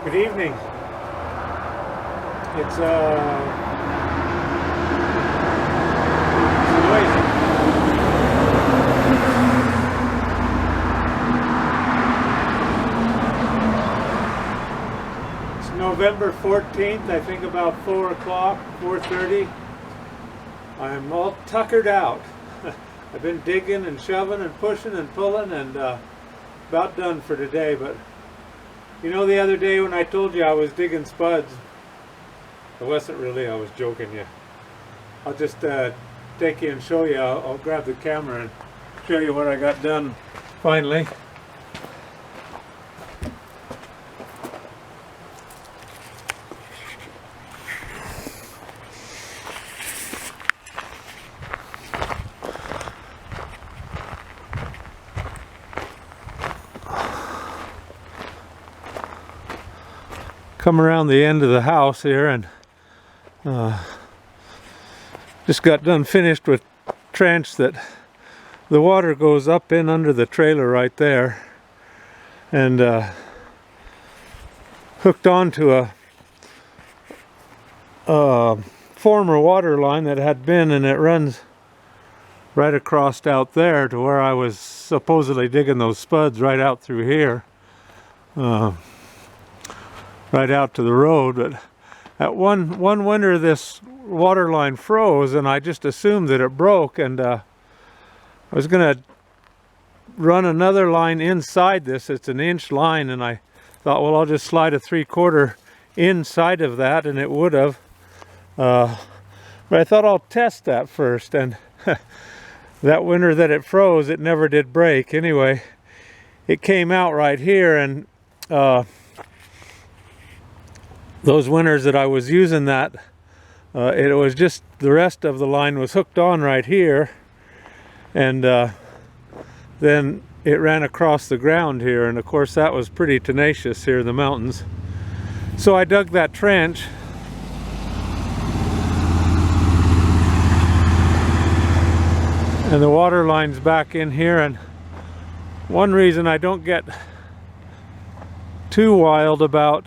Good evening. It's noisy. It's November 14th, I think about 4 o'clock, 4:30. I'm all tuckered out. I've been digging and shoving and pushing and pulling and about done for today, but you know, the other day when I told you I was digging spuds, it wasn't really, I was joking you. I'll just take you and show you. I'll grab the camera and show you what I got done finally. Come around the end of the house here and just got done finished with trench that the water goes up in under the trailer right there and hooked onto a former water line that had been, and it runs right across out there to where I was supposedly digging those spuds, right out through here. Right out to the road. But at one winter this water line froze and I just assumed that it broke, and I was gonna run another line inside this. It's an inch line, and I thought, well, I'll just slide a 3/4 inside of that and it would have, but I thought I'll test that first, and that winter that it froze, it never did break. Anyway, it came out right here, and those winters that I was using that, it was just the rest of the line was hooked on right here, and then it ran across the ground here, and of course that was pretty tenacious here in the mountains. So I dug that trench, and the water line's back in here. And one reason I don't get too wild about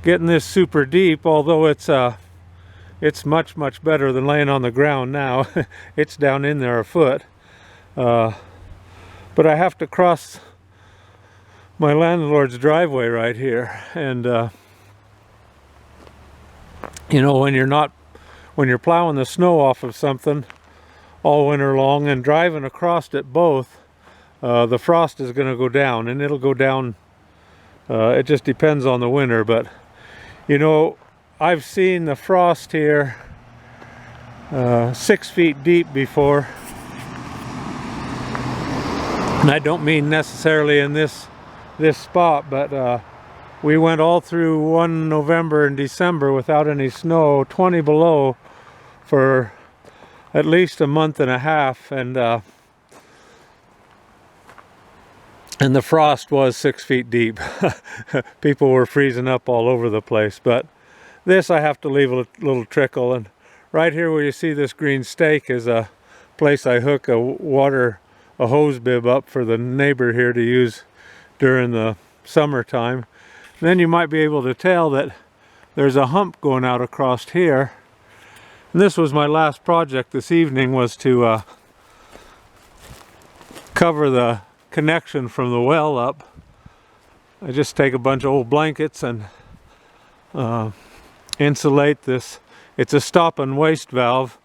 getting this super deep, although it's much better than laying on the ground now. It's down in there a foot, but I have to cross my landlord's driveway right here, and you know, when you're plowing the snow off of something all winter long and driving across it both, the frost is going to go down, and it'll go down. It just depends on the winter, but you know, I've seen the frost here 6 feet deep before, and I don't mean necessarily in this spot, but we went all through one November and December without any snow, 20 below, for at least a month and a half, and the frost was 6 feet deep. People were freezing up all over the place, but this I have to leave a little trickle. And right here where you see this green stake is a place I hook a hose bib up for the neighbor here to use during the summertime. And then you might be able to tell that there's a hump going out across here. And this was my last project this evening, was to cover the connection from the well up. I just take a bunch of old blankets and insulate this. It's a stop and waste valve,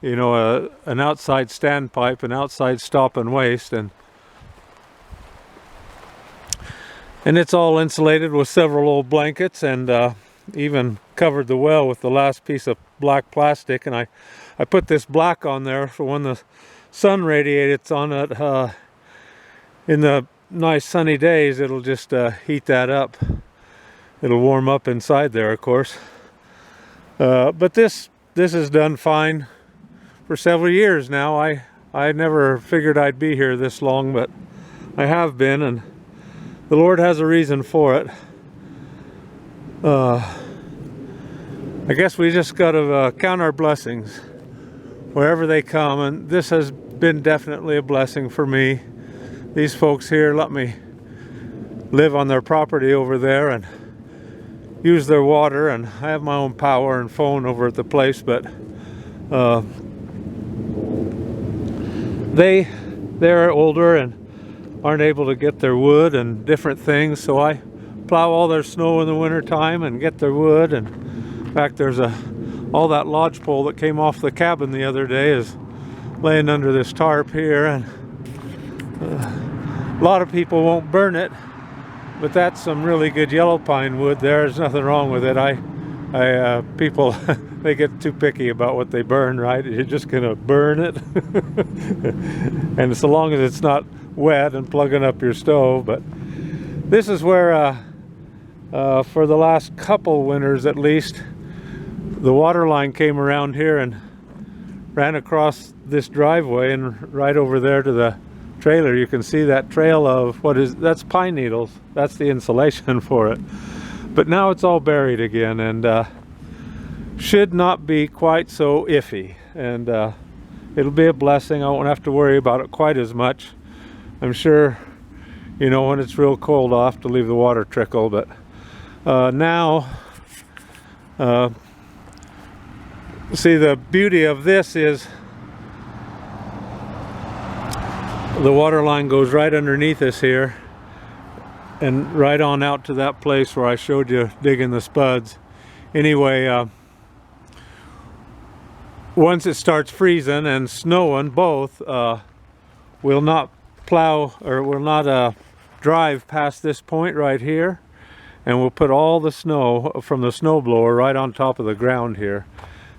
you know, an outside standpipe, an outside stop and waste, and it's all insulated with several old blankets, and even covered the well with the last piece of black plastic. And I put this black on there for when the sun radiates on it. In the nice sunny days, it'll just heat that up. It'll warm up inside there, of course. But this is done fine for several years now. I never figured I'd be here this long, but I have been, and the Lord has a reason for it. I guess we just got to count our blessings wherever they come, and this has been definitely a blessing for me. These folks here let me live on their property over there and use their water, and I have my own power and phone over at the place, but they're older and aren't able to get their wood and different things, so I plow all their snow in the winter time and get their wood. And in fact, there's all that lodge pole that came off the cabin the other day is laying under this tarp here, and a lot of people won't burn it, but that's some really good yellow pine wood. There's nothing wrong with it. People they get too picky about what they burn, right? You're just gonna burn it. And so long as it's not wet and plugging up your stove. But this is where for the last couple winters at least, the water line came around here and ran across this driveway and right over there to the trailer. You can see that trail of that's pine needles. That's the insulation for it. But now it's all buried again, and should not be quite so iffy, and it'll be a blessing. I won't have to worry about it quite as much. I'm sure, you know, when it's real cold, I'll have to leave the water trickle, but now see, the beauty of this is the water line goes right underneath us here and right on out to that place where I showed you digging the spuds. Anyway, once it starts freezing and snowing both, we'll not plow, or we'll not drive past this point right here, and we'll put all the snow from the snowblower right on top of the ground here,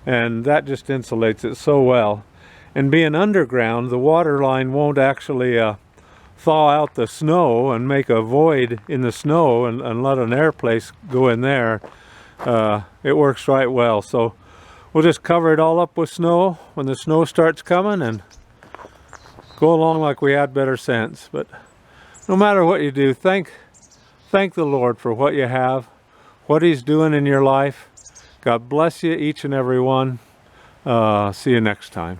and that just insulates it so well. And being underground, the water line won't actually thaw out the snow and make a void in the snow and let an air place go in there. It works right well. So we'll just cover it all up with snow when the snow starts coming and go along like we had better sense. But no matter what you do, thank the Lord for what you have, what He's doing in your life. God bless you, each and every one. See you next time.